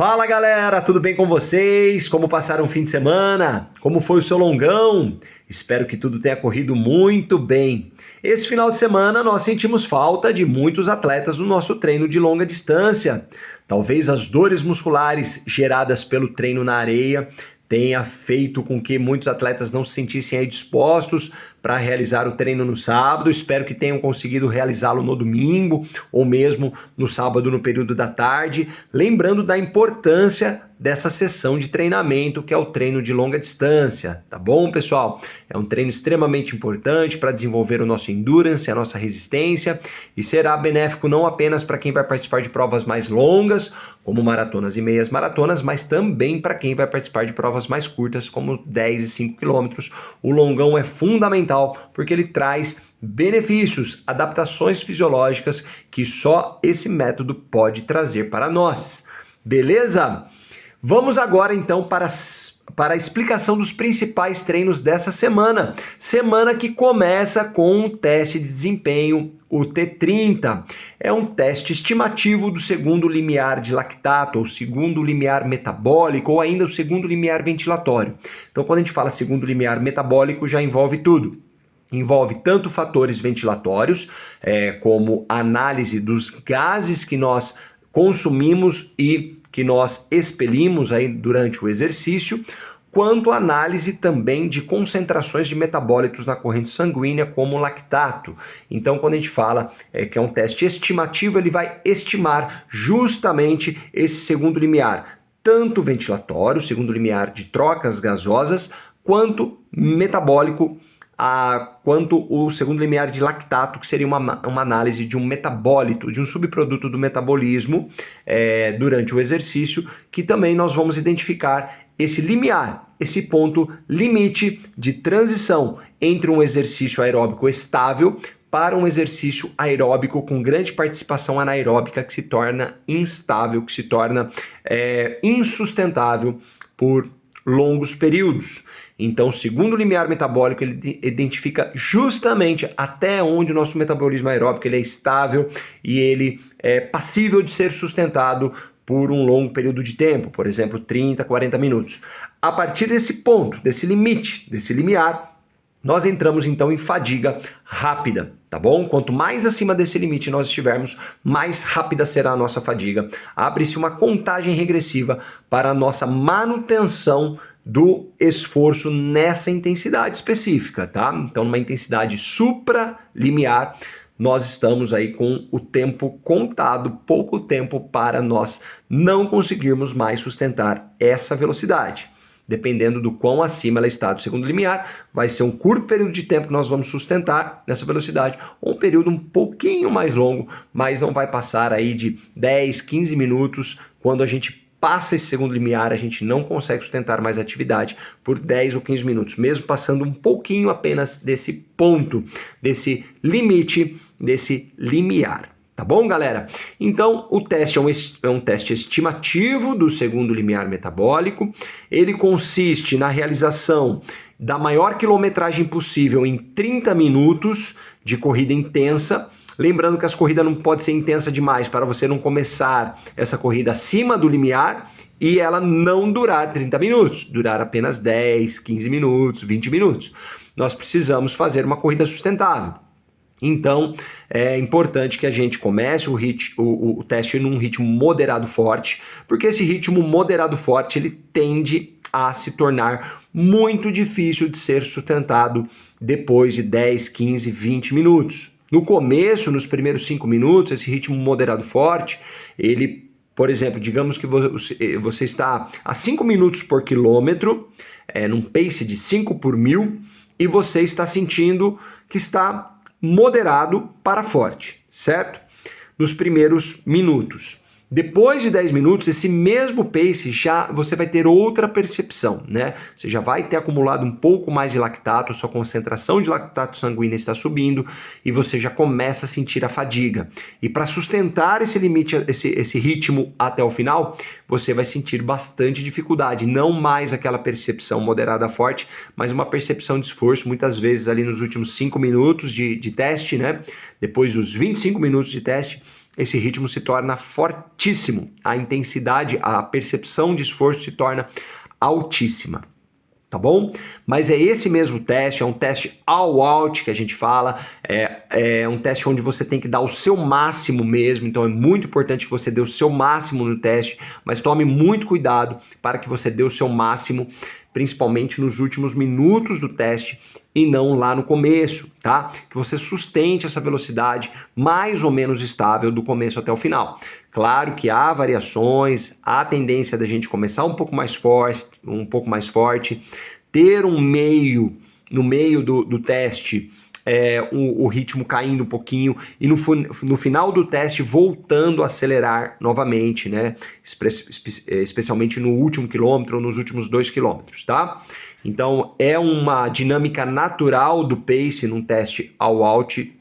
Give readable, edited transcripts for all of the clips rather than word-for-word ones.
Fala galera, tudo bem com vocês? Como passaram o fim de semana? Como foi o seu longão? Espero que tudo tenha corrido muito bem. Esse final de semana nós sentimos falta de muitos atletas no nosso treino de longa distância. Talvez as dores musculares geradas pelo treino na areia tenha feito com que muitos atletas não se sentissem aí dispostos para realizar o treino no sábado. Espero que tenham conseguido realizá-lo no domingo ou mesmo no sábado no período da tarde. Lembrando da importância dessa sessão de treinamento que é o treino de longa distância, tá bom, pessoal? É um treino extremamente importante para desenvolver o nosso endurance, a nossa resistência, e será benéfico não apenas para quem vai participar de provas mais longas, como maratonas e meias maratonas, mas também para quem vai participar de provas mais curtas, como 10 e 5 quilômetros. O longão é fundamental porque ele traz benefícios, adaptações fisiológicas que só esse método pode trazer para nós. Beleza? Vamos agora então para a explicação dos principais treinos dessa semana. Semana que começa com um teste de desempenho, o T30. É um teste estimativo do segundo limiar de lactato, ou segundo limiar metabólico, ou ainda o segundo limiar ventilatório. Então, quando a gente fala segundo limiar metabólico, já envolve tudo. Envolve tanto fatores ventilatórios, como análise dos gases que nós consumimos e que nós expelimos aí durante o exercício, quanto análise também de concentrações de metabólitos na corrente sanguínea, como lactato. Então, quando a gente fala que é um teste estimativo, ele vai estimar justamente esse segundo limiar, tanto ventilatório, segundo limiar de trocas gasosas, quanto metabólico, quanto o segundo limiar de lactato, que seria uma análise de um metabólito, de um subproduto do metabolismo durante o exercício, que também nós vamos identificar esse limiar, esse ponto limite de transição entre um exercício aeróbico estável para um exercício aeróbico com grande participação anaeróbica que se torna instável, que se torna insustentável por longos períodos. Então, o segundo limiar metabólico, ele identifica justamente até onde o nosso metabolismo aeróbico ele é estável e ele é passível de ser sustentado por um longo período de tempo, por exemplo, 30, 40 minutos. A partir desse ponto, desse limite, desse limiar, nós entramos então em fadiga rápida, tá bom? Quanto mais acima desse limite nós estivermos, mais rápida será a nossa fadiga. Abre-se uma contagem regressiva para a nossa manutenção do esforço nessa intensidade específica, tá? Então, numa intensidade supralimiar, nós estamos aí com o tempo contado, pouco tempo para nós não conseguirmos mais sustentar essa velocidade. Dependendo do quão acima ela está do segundo limiar, vai ser um curto período de tempo que nós vamos sustentar nessa velocidade, ou um período um pouquinho mais longo, mas não vai passar aí de 10, 15 minutos. Quando a gente passa esse segundo limiar, a gente não consegue sustentar mais atividade por 10 ou 15 minutos, mesmo passando um pouquinho apenas desse ponto, desse limite, desse limiar. Tá bom, galera? Então, o teste é um teste estimativo do segundo limiar metabólico. Ele consiste na realização da maior quilometragem possível em 30 minutos de corrida intensa. Lembrando que essa corrida não pode ser intensa demais para você não começar essa corrida acima do limiar e ela não durar 30 minutos, durar apenas 10, 15 minutos, 20 minutos. Nós precisamos fazer uma corrida sustentável. Então, é importante que a gente comece o teste num ritmo moderado forte, porque esse ritmo moderado forte ele tende a se tornar muito difícil de ser sustentado depois de 10, 15, 20 minutos. No começo, nos primeiros 5 minutos, esse ritmo moderado forte, ele, por exemplo, digamos que você está a 5 minutos por quilômetro, num pace de 5 por 1000, e você está sentindo que está moderado para forte, certo? Nos primeiros minutos. Depois de 10 minutos, esse mesmo pace já você vai ter outra percepção, né? Você já vai ter acumulado um pouco mais de lactato, sua concentração de lactato sanguíneo está subindo e você já começa a sentir a fadiga. E para sustentar esse limite, esse ritmo até o final, você vai sentir bastante dificuldade. Não mais aquela percepção moderada forte, mas uma percepção de esforço, muitas vezes ali nos últimos 5 minutos de teste, né? Depois dos 25 minutos de teste, esse ritmo se torna fortíssimo, a intensidade, a percepção de esforço se torna altíssima. Tá bom? Mas é esse mesmo teste, é um teste all out que a gente fala, é um teste onde você tem que dar o seu máximo mesmo, então é muito importante que você dê o seu máximo no teste, mas tome muito cuidado para que você dê o seu máximo, principalmente nos últimos minutos do teste e não lá no começo, tá? Que você sustente essa velocidade mais ou menos estável do começo até o final. Claro que há variações, há tendência da gente começar um pouco mais forte, ter no meio do teste, o ritmo caindo um pouquinho e no final do teste voltando a acelerar novamente, né? Especialmente no último quilômetro ou nos últimos 2 quilômetros, tá? Então é uma dinâmica natural do pace num teste all out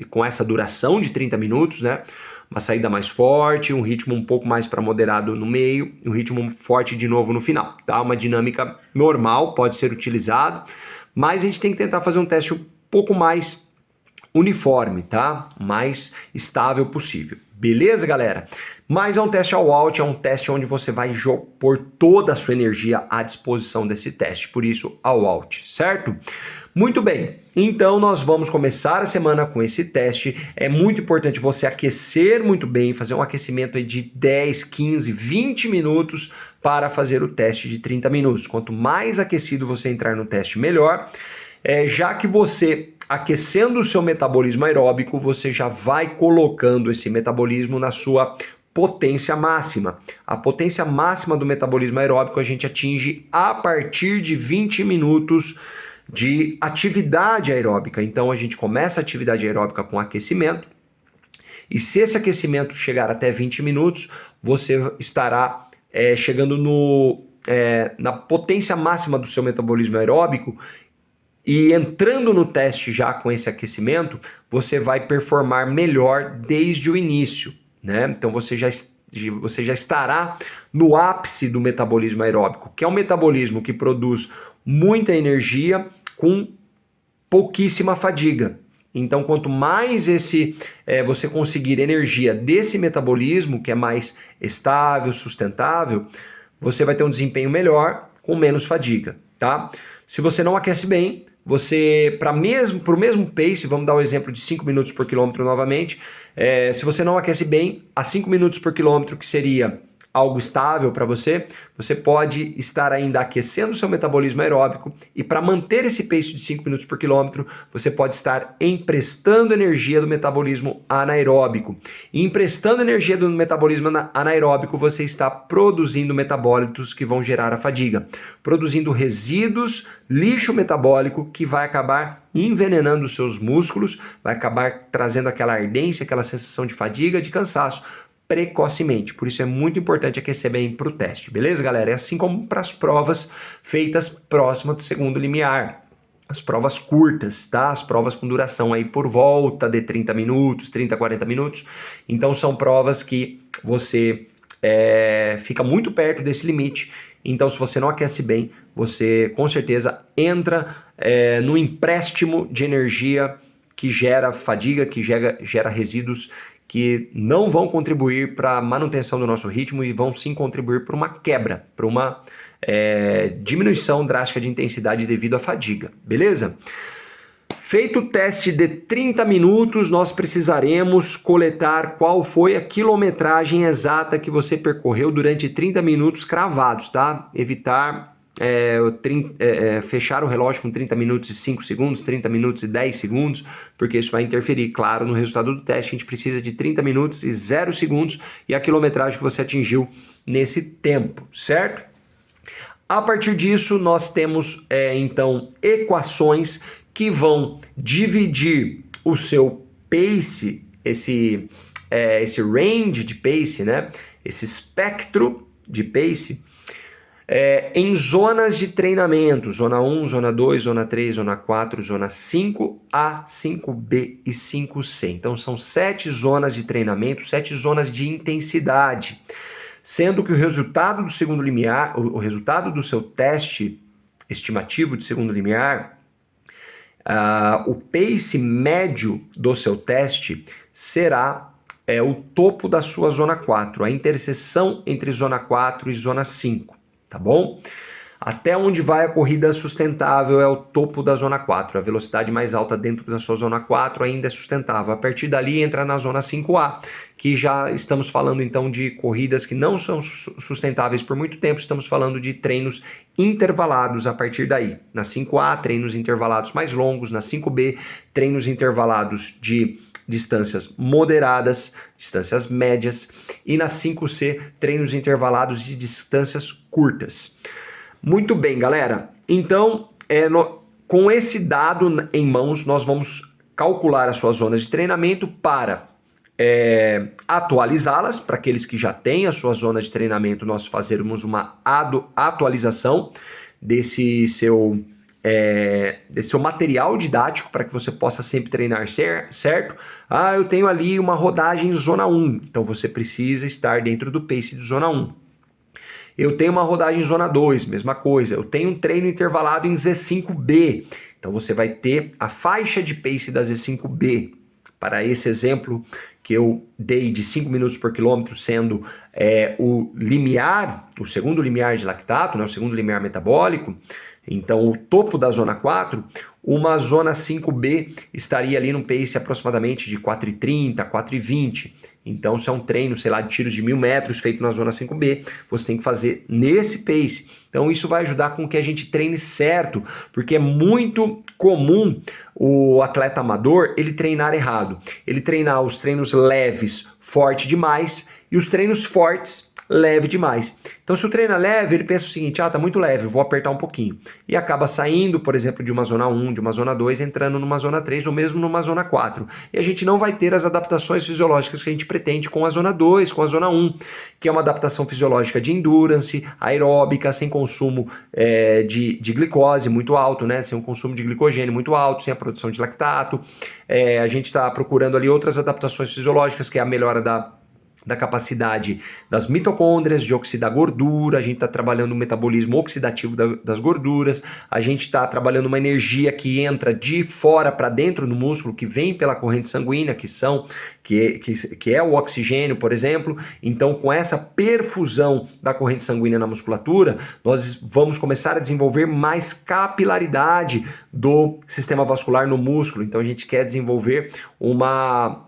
com essa duração de 30 minutos, né? Uma saída mais forte, um ritmo um pouco mais para moderado no meio, um ritmo forte de novo no final, tá? Uma dinâmica normal, pode ser utilizado, mas a gente tem que tentar fazer um teste um pouco mais uniforme, tá? Mais estável possível. Beleza, galera? Mas é um teste all out, é um teste onde você vai pôr toda a sua energia à disposição desse teste, por isso all out, certo? Muito bem, então nós vamos começar a semana com esse teste. É muito importante você aquecer muito bem, fazer um aquecimento aí de 10, 15, 20 minutos para fazer o teste de 30 minutos. Quanto mais aquecido você entrar no teste, melhor. Já que você, aquecendo o seu metabolismo aeróbico, você já vai colocando esse metabolismo na sua potência máxima. A potência máxima do metabolismo aeróbico a gente atinge a partir de 20 minutos de atividade aeróbica. Então a gente começa a atividade aeróbica com aquecimento, e se esse aquecimento chegar até 20 minutos, você estará chegando na potência máxima do seu metabolismo aeróbico, e entrando no teste já com esse aquecimento, você vai performar melhor desde o início, né? Então você já estará no ápice do metabolismo aeróbico, que é um metabolismo que produz muita energia com pouquíssima fadiga. Então, quanto mais você conseguir energia desse metabolismo, que é mais estável, sustentável, você vai ter um desempenho melhor com menos fadiga, tá? Se você não aquece bem, você, para o mesmo pace, vamos dar o exemplo de 5 minutos por quilômetro novamente, se você não aquece bem, a 5 minutos por quilômetro, que seria algo estável para você, você pode estar ainda aquecendo o seu metabolismo aeróbico, e para manter esse pace de 5 minutos por quilômetro, você pode estar emprestando energia do metabolismo anaeróbico. E emprestando energia do metabolismo anaeróbico, você está produzindo metabólitos que vão gerar a fadiga, produzindo resíduos, lixo metabólico que vai acabar envenenando os seus músculos, vai acabar trazendo aquela ardência, aquela sensação de fadiga, de cansaço, precocemente. Por isso é muito importante aquecer bem para o teste, beleza, galera? É assim como para as provas feitas próximo do segundo limiar. As provas curtas, tá? As provas com duração aí por volta de 30 minutos, 30, 40 minutos. Então são provas que você fica muito perto desse limite. Então, se você não aquece bem, você com certeza entra no empréstimo de energia que gera fadiga, que gera resíduos que não vão contribuir para a manutenção do nosso ritmo e vão sim contribuir para uma quebra, para uma diminuição drástica de intensidade devido à fadiga, beleza? Feito o teste de 30 minutos, nós precisaremos coletar qual foi a quilometragem exata que você percorreu durante 30 minutos cravados, tá? Evitar fechar o relógio com 30 minutos e 5 segundos, 30 minutos e 10 segundos, porque isso vai interferir, claro, no resultado do teste. A gente precisa de 30 minutos e 0 segundos e a quilometragem que você atingiu nesse tempo, certo? A partir disso, nós temos, então, equações que vão dividir o seu pace, esse range de pace, né? Esse espectro de pace, em zonas de treinamento, zona 1, zona 2, zona 3, zona 4, zona 5A, 5B e 5C. Então são 7 zonas de treinamento, 7 zonas de intensidade, sendo que o resultado do segundo limiar, o resultado do seu teste estimativo de segundo limiar, o pace médio do seu teste será é o topo da sua zona 4, a interseção entre zona 4 e zona 5, tá bom? Até onde vai a corrida sustentável é o topo da zona 4, a velocidade mais alta dentro da sua zona 4 ainda é sustentável. A partir dali entra na zona 5A, que já estamos falando então de corridas que não são sustentáveis por muito tempo, estamos falando de treinos intervalados a partir daí. Na 5A, treinos intervalados mais longos, na 5B, treinos intervalados de distâncias moderadas, distâncias médias, e na 5C, treinos intervalados de distâncias curtas. Muito bem, galera. Então, com esse dado em mãos, nós vamos calcular as suas zonas de treinamento para atualizá-las. Para aqueles que já têm a sua zona de treinamento, nós fazermos uma atualização desse seu material didático para que você possa sempre treinar certo. Ah, eu tenho ali uma rodagem zona 1, então você precisa estar dentro do pace de zona 1. Eu tenho uma rodagem zona 2, mesma coisa. Eu tenho um treino intervalado em Z5B. Então você vai ter a faixa de pace da Z5B. Para esse exemplo que eu dei de 5 minutos por quilômetro, sendo o limiar, o segundo limiar de lactato, né, o segundo limiar metabólico, então o topo da zona 4, uma zona 5B estaria ali num pace aproximadamente de 4,30, 4,20. Então, se é um treino, sei lá, de tiros de 1.000 metros feito na zona 5B, você tem que fazer nesse pace. Então, isso vai ajudar com que a gente treine certo, porque é muito comum o atleta amador ele treinar errado. Ele treinar os treinos leves, forte demais, e os treinos fortes, leve demais. Então, se o treino é leve, ele pensa o seguinte: tá muito leve, vou apertar um pouquinho. E acaba saindo, por exemplo, de uma zona 1, de uma zona 2, entrando numa zona 3 ou mesmo numa zona 4. E a gente não vai ter as adaptações fisiológicas que a gente pretende com a zona 2, com a zona 1, que é uma adaptação fisiológica de endurance, aeróbica, sem consumo de glicose muito alto, né? Sem um consumo de glicogênio muito alto, sem a produção de lactato. A gente está procurando ali outras adaptações fisiológicas, que é a melhora da capacidade das mitocôndrias de oxidar gordura. A gente está trabalhando o metabolismo oxidativo das gorduras, a gente está trabalhando uma energia que entra de fora para dentro do músculo, que vem pela corrente sanguínea, que é o oxigênio, por exemplo. Então, com essa perfusão da corrente sanguínea na musculatura, nós vamos começar a desenvolver mais capilaridade do sistema vascular no músculo. Então, a gente quer desenvolver uma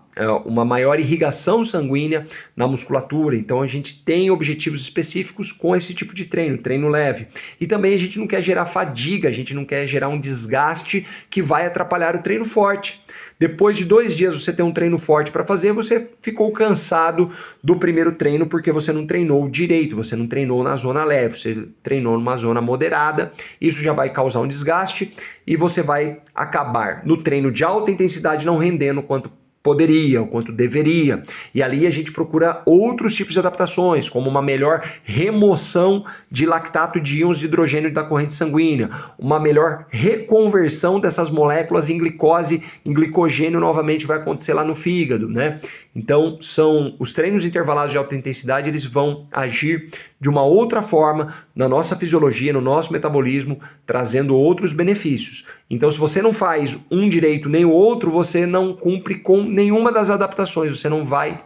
maior irrigação sanguínea na musculatura. Então a gente tem objetivos específicos com esse tipo de treino leve. E também a gente não quer gerar fadiga, a gente não quer gerar um desgaste que vai atrapalhar o treino forte. Depois de 2 dias você tem um treino forte para fazer, você ficou cansado do primeiro treino porque você não treinou direito, você não treinou na zona leve, você treinou numa zona moderada. Isso já vai causar um desgaste e você vai acabar no treino de alta intensidade não rendendo quanto poderia, o quanto deveria. E ali a gente procura outros tipos de adaptações, como uma melhor remoção de lactato de íons de hidrogênio da corrente sanguínea, uma melhor reconversão dessas moléculas em glicose, em glicogênio, novamente vai acontecer lá no fígado, né? Então, são os treinos intervalados de alta intensidade, eles vão agir de uma outra forma na nossa fisiologia, no nosso metabolismo, trazendo outros benefícios. Então, se você não faz um direito nem o outro, você não cumpre com nenhuma das adaptações, você não vai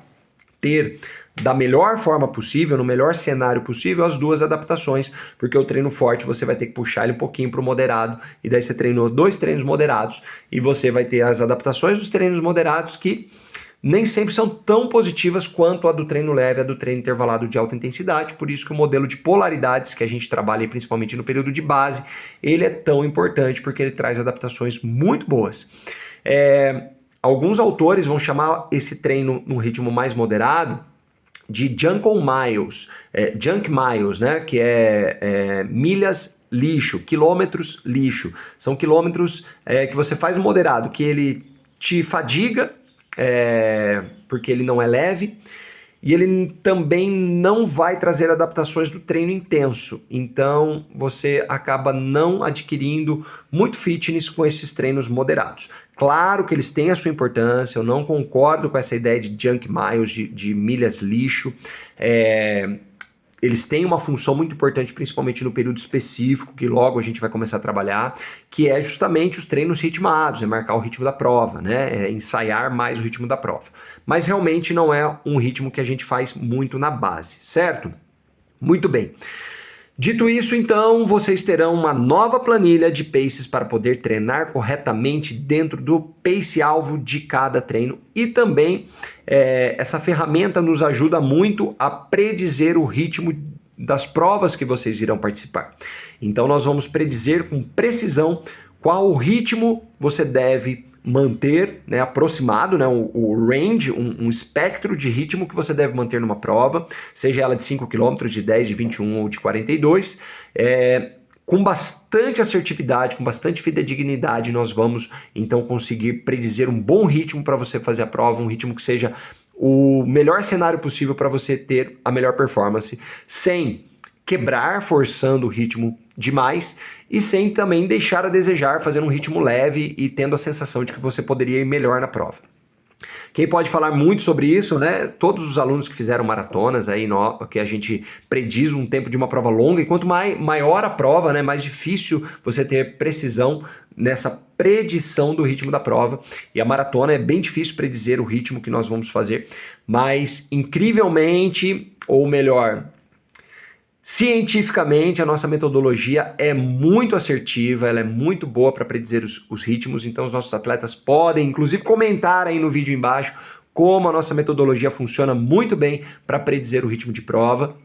ter da melhor forma possível, no melhor cenário possível, as duas adaptações, porque o treino forte você vai ter que puxar ele um pouquinho para o moderado, e daí você treinou 2 treinos moderados, e você vai ter as adaptações dos treinos moderados que nem sempre são tão positivas quanto a do treino leve, a do treino intervalado de alta intensidade. Por isso que o modelo de polaridades que a gente trabalha principalmente no período de base, ele é tão importante porque ele traz adaptações muito boas. Alguns autores vão chamar esse treino no ritmo mais moderado de junk miles, né? Que é milhas lixo, quilômetros lixo. São quilômetros que você faz no moderado, que ele te fadiga, porque ele não é leve, e ele também não vai trazer adaptações do treino intenso. Então você acaba não adquirindo muito fitness com esses treinos moderados. Claro que eles têm a sua importância, eu não concordo com essa ideia de junk miles, de milhas lixo. eles têm uma função muito importante, principalmente no período específico, que logo a gente vai começar a trabalhar, que é justamente os treinos ritmados, é marcar o ritmo da prova, né? É ensaiar mais o ritmo da prova. Mas realmente não é um ritmo que a gente faz muito na base, certo? Muito bem. Dito isso, então, vocês terão uma nova planilha de paces para poder treinar corretamente dentro do pace-alvo de cada treino. E também essa ferramenta nos ajuda muito a predizer o ritmo das provas que vocês irão participar. Então nós vamos predizer com precisão qual o ritmo você deve manter, né, aproximado, né, o range, um espectro de ritmo que você deve manter numa prova, seja ela de 5 km, de 10, de 21 ou de 42, com bastante assertividade, com bastante fidedignidade, nós vamos então conseguir predizer um bom ritmo para você fazer a prova, um ritmo que seja o melhor cenário possível para você ter a melhor performance, sem quebrar, forçando o ritmo demais e sem também deixar a desejar, fazendo um ritmo leve e tendo a sensação de que você poderia ir melhor na prova. Quem pode falar muito sobre isso, né? Todos os alunos que fizeram maratonas aí, que a gente prediz um tempo de uma prova longa, e quanto maior a prova, né, mais difícil você ter precisão nessa predição do ritmo da prova. E a maratona é bem difícil predizer o ritmo que nós vamos fazer, mas incrivelmente, ou melhor, cientificamente, a nossa metodologia é muito assertiva, ela é muito boa para predizer os ritmos, então os nossos atletas podem, inclusive, comentar aí no vídeo embaixo como a nossa metodologia funciona muito bem para predizer o ritmo de prova.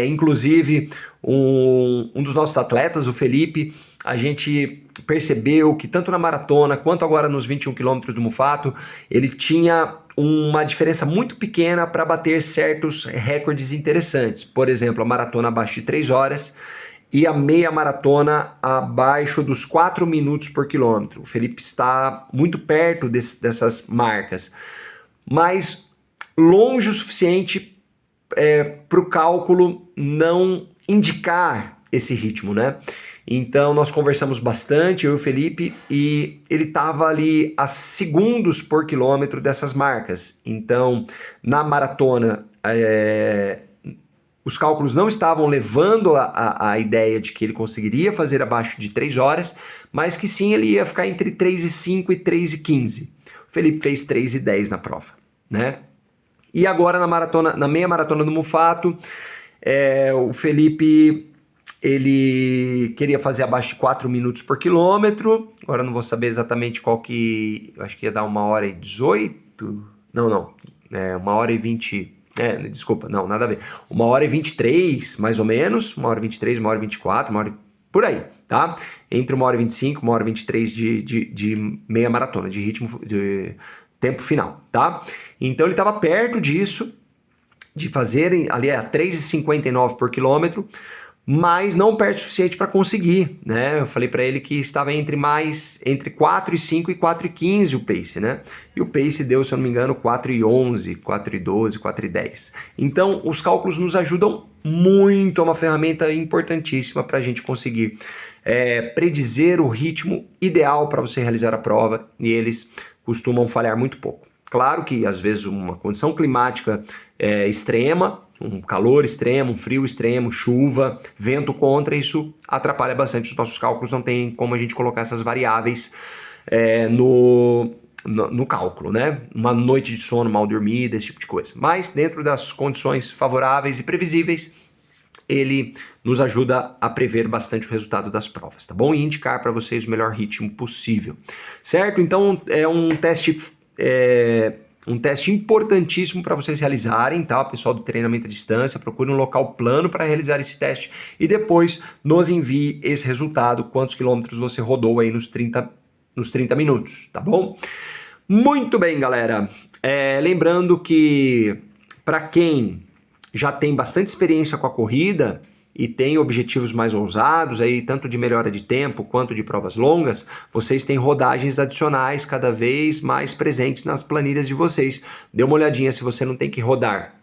Inclusive, um dos nossos atletas, o Felipe, a gente percebeu que tanto na maratona quanto agora nos 21 km do Mufato, ele tinha uma diferença muito pequena para bater certos recordes interessantes. Por exemplo, a maratona abaixo de 3 horas e a meia maratona abaixo dos 4 minutos por quilômetro. O Felipe está muito perto dessas marcas, mas longe o suficiente para o cálculo não indicar esse ritmo, né? Então nós conversamos bastante, eu e o Felipe, e ele estava ali a segundos por quilômetro dessas marcas. Então, na maratona, os cálculos não estavam levando a ideia de que ele conseguiria fazer abaixo de 3 horas, mas que sim, ele ia ficar entre 3:05 e 3:15. O Felipe fez 3:10 na prova, né? E agora na meia maratona do Mufato, o Felipe, ele queria fazer abaixo de 4 minutos por quilômetro. Agora eu não vou saber exatamente qual que... Eu acho que ia dar 1h18. Não. 1h20. Desculpa, não, nada a ver. 1h23, mais ou menos. 1h23, 1h24, por aí, tá? Entre 1h25 e 1h23 de meia maratona, de ritmo, de tempo final, tá? Então ele estava perto disso, de fazer ali a 3:59 por quilômetro, mas não perto o suficiente para conseguir, né? Eu falei para ele que estava entre 4:05 e 4:15 o pace, né? E o pace deu, se eu não me engano, 4:11, 4:12, 4:10. Então, os cálculos nos ajudam muito, é uma ferramenta importantíssima para a gente conseguir predizer o ritmo ideal para você realizar a prova, e eles costumam falhar muito pouco. Claro que, às vezes, uma condição climática extrema, um calor extremo, um frio extremo, chuva, vento contra, isso atrapalha bastante os nossos cálculos, não tem como a gente colocar essas variáveis no cálculo, né? Uma noite de sono mal dormida, esse tipo de coisa. Mas dentro das condições favoráveis e previsíveis, ele nos ajuda a prever bastante o resultado das provas, tá bom? E indicar para vocês o melhor ritmo possível, certo? Então é um teste importantíssimo para vocês realizarem, tá? O pessoal do treinamento à distância, procure um local plano para realizar esse teste e depois nos envie esse resultado, quantos quilômetros você rodou aí nos 30 minutos, tá bom? Muito bem, galera. Lembrando que para quem já tem bastante experiência com a corrida e tem objetivos mais ousados, aí, tanto de melhora de tempo quanto de provas longas, vocês têm rodagens adicionais cada vez mais presentes nas planilhas de vocês. Dê uma olhadinha se você não tem que rodar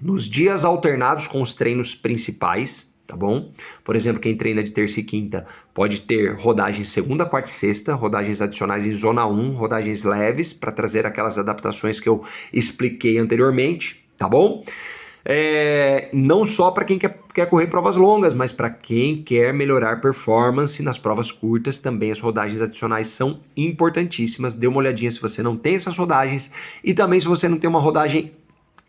nos dias alternados com os treinos principais, tá bom? Por exemplo, quem treina de terça e quinta pode ter rodagens segunda, quarta e sexta, rodagens adicionais em zona 1, rodagens leves, para trazer aquelas adaptações que eu expliquei anteriormente, tá bom? Não só para quem quer correr provas longas, mas para quem quer melhorar performance nas provas curtas, também as rodagens adicionais são importantíssimas. Dê uma olhadinha se você não tem essas rodagens e também se você não tem uma rodagem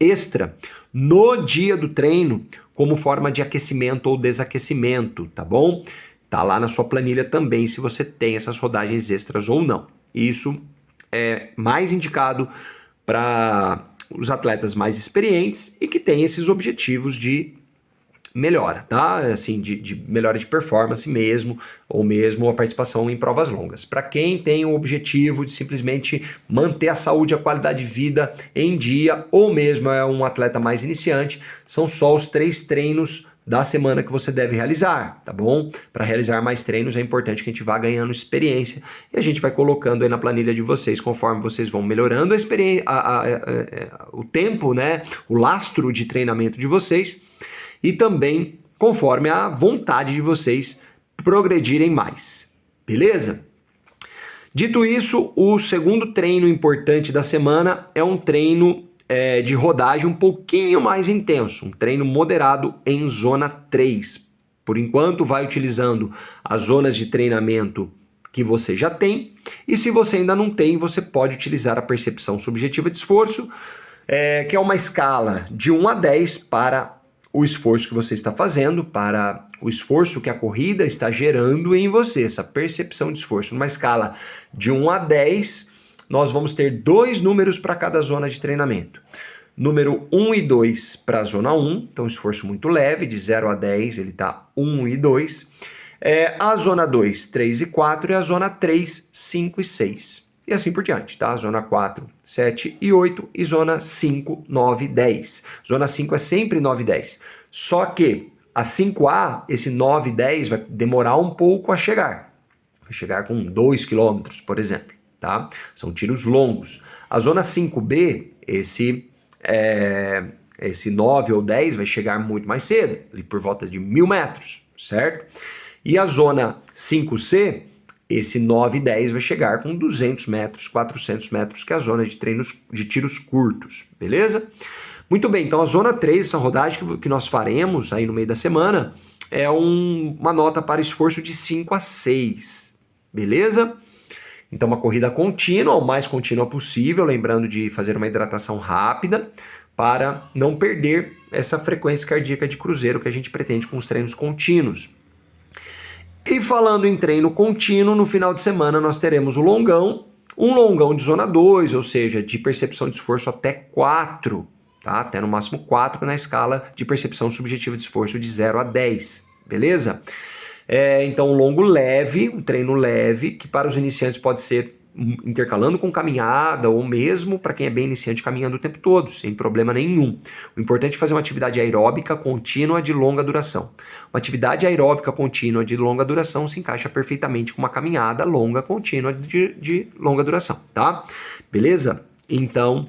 extra no dia do treino, como forma de aquecimento ou desaquecimento, tá bom? Tá lá na sua planilha também se você tem essas rodagens extras ou não. Isso é mais indicado para os atletas mais experientes e que têm esses objetivos de melhora, tá? Assim, de melhora de performance mesmo, ou mesmo a participação em provas longas. Para quem tem o objetivo de simplesmente manter a saúde e a qualidade de vida em dia, ou mesmo é um atleta mais iniciante, são só os 3 treinos da semana que você deve realizar, tá bom? Para realizar mais treinos é importante que a gente vá ganhando experiência e a gente vai colocando aí na planilha de vocês, conforme vocês vão melhorando a experiência, o tempo, né? O lastro de treinamento de vocês e também conforme a vontade de vocês progredirem mais, beleza? Dito isso, o segundo treino importante da semana é um treino de rodagem um pouquinho mais intenso, um treino moderado em zona 3. Por enquanto, vai utilizando as zonas de treinamento que você já tem, e se você ainda não tem, você pode utilizar a percepção subjetiva de esforço, que é uma escala de 1 a 10 para o esforço que você está fazendo, para o esforço que a corrida está gerando em você, essa percepção de esforço. Numa escala de 1 a 10, nós vamos ter 2 números para cada zona de treinamento. Número 1 e 2 para a zona 1, então esforço muito leve, de 0 a 10 ele está 1 e 2. A zona 2, 3 e 4 e a zona 3, 5 e 6. E assim por diante, tá? Zona 4, 7 e 8 e zona 5, 9 e 10. Zona 5 é sempre 9 e 10. Só que a 5A, esse 9 e 10 vai demorar um pouco a chegar. Vai chegar com 2 km, por exemplo, tá? São tiros longos. A zona 5B, esse 9 ou 10 vai chegar muito mais cedo, ali por volta de 1.000 metros, certo? E a zona 5C, esse 9 e 10 vai chegar com 200 metros, 400 metros, que é a zona de treinos de tiros curtos, beleza? Muito bem, então a zona 3, essa rodagem que nós faremos aí no meio da semana, é uma nota para esforço de 5 a 6, beleza? Então uma corrida contínua, o mais contínua possível, lembrando de fazer uma hidratação rápida, para não perder essa frequência cardíaca de cruzeiro que a gente pretende com os treinos contínuos. E falando em treino contínuo, no final de semana nós teremos um longão de zona 2, ou seja, de percepção de esforço até 4, tá? Até no máximo 4 na escala de percepção subjetiva de esforço de 0 a 10, beleza? Então um longo leve, um treino leve, que para os iniciantes pode ser intercalando com caminhada ou mesmo para quem é bem iniciante caminhando o tempo todo, sem problema nenhum. O importante é fazer uma atividade aeróbica contínua de longa duração. Uma atividade aeróbica contínua de longa duração se encaixa perfeitamente com uma caminhada longa contínua de longa duração, tá? Beleza? Então,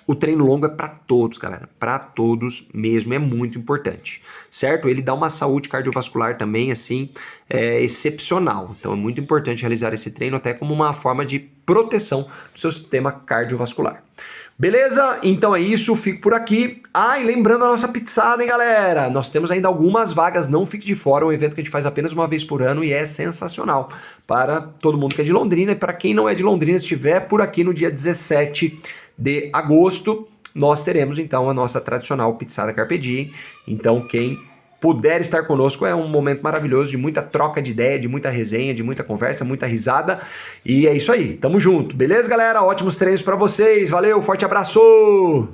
o treino longo é para todos, galera, para todos mesmo, é muito importante, certo? Ele dá uma saúde cardiovascular também, assim, excepcional. Então é muito importante realizar esse treino até como uma forma de proteção do seu sistema cardiovascular. Beleza? Então é isso, fico por aqui. E lembrando a nossa pizzada, hein, galera? Nós temos ainda algumas vagas, não fique de fora, é um evento que a gente faz apenas uma vez por ano e é sensacional para todo mundo que é de Londrina e para quem não é de Londrina, estiver por aqui no dia 17 de agosto, nós teremos então a nossa tradicional pizzada Carpe Diem. Então quem puder estar conosco, é um momento maravilhoso de muita troca de ideia, de muita resenha, de muita conversa, muita risada. E é isso aí, tamo junto. Beleza, galera? Ótimos treinos para vocês. Valeu, forte abraço!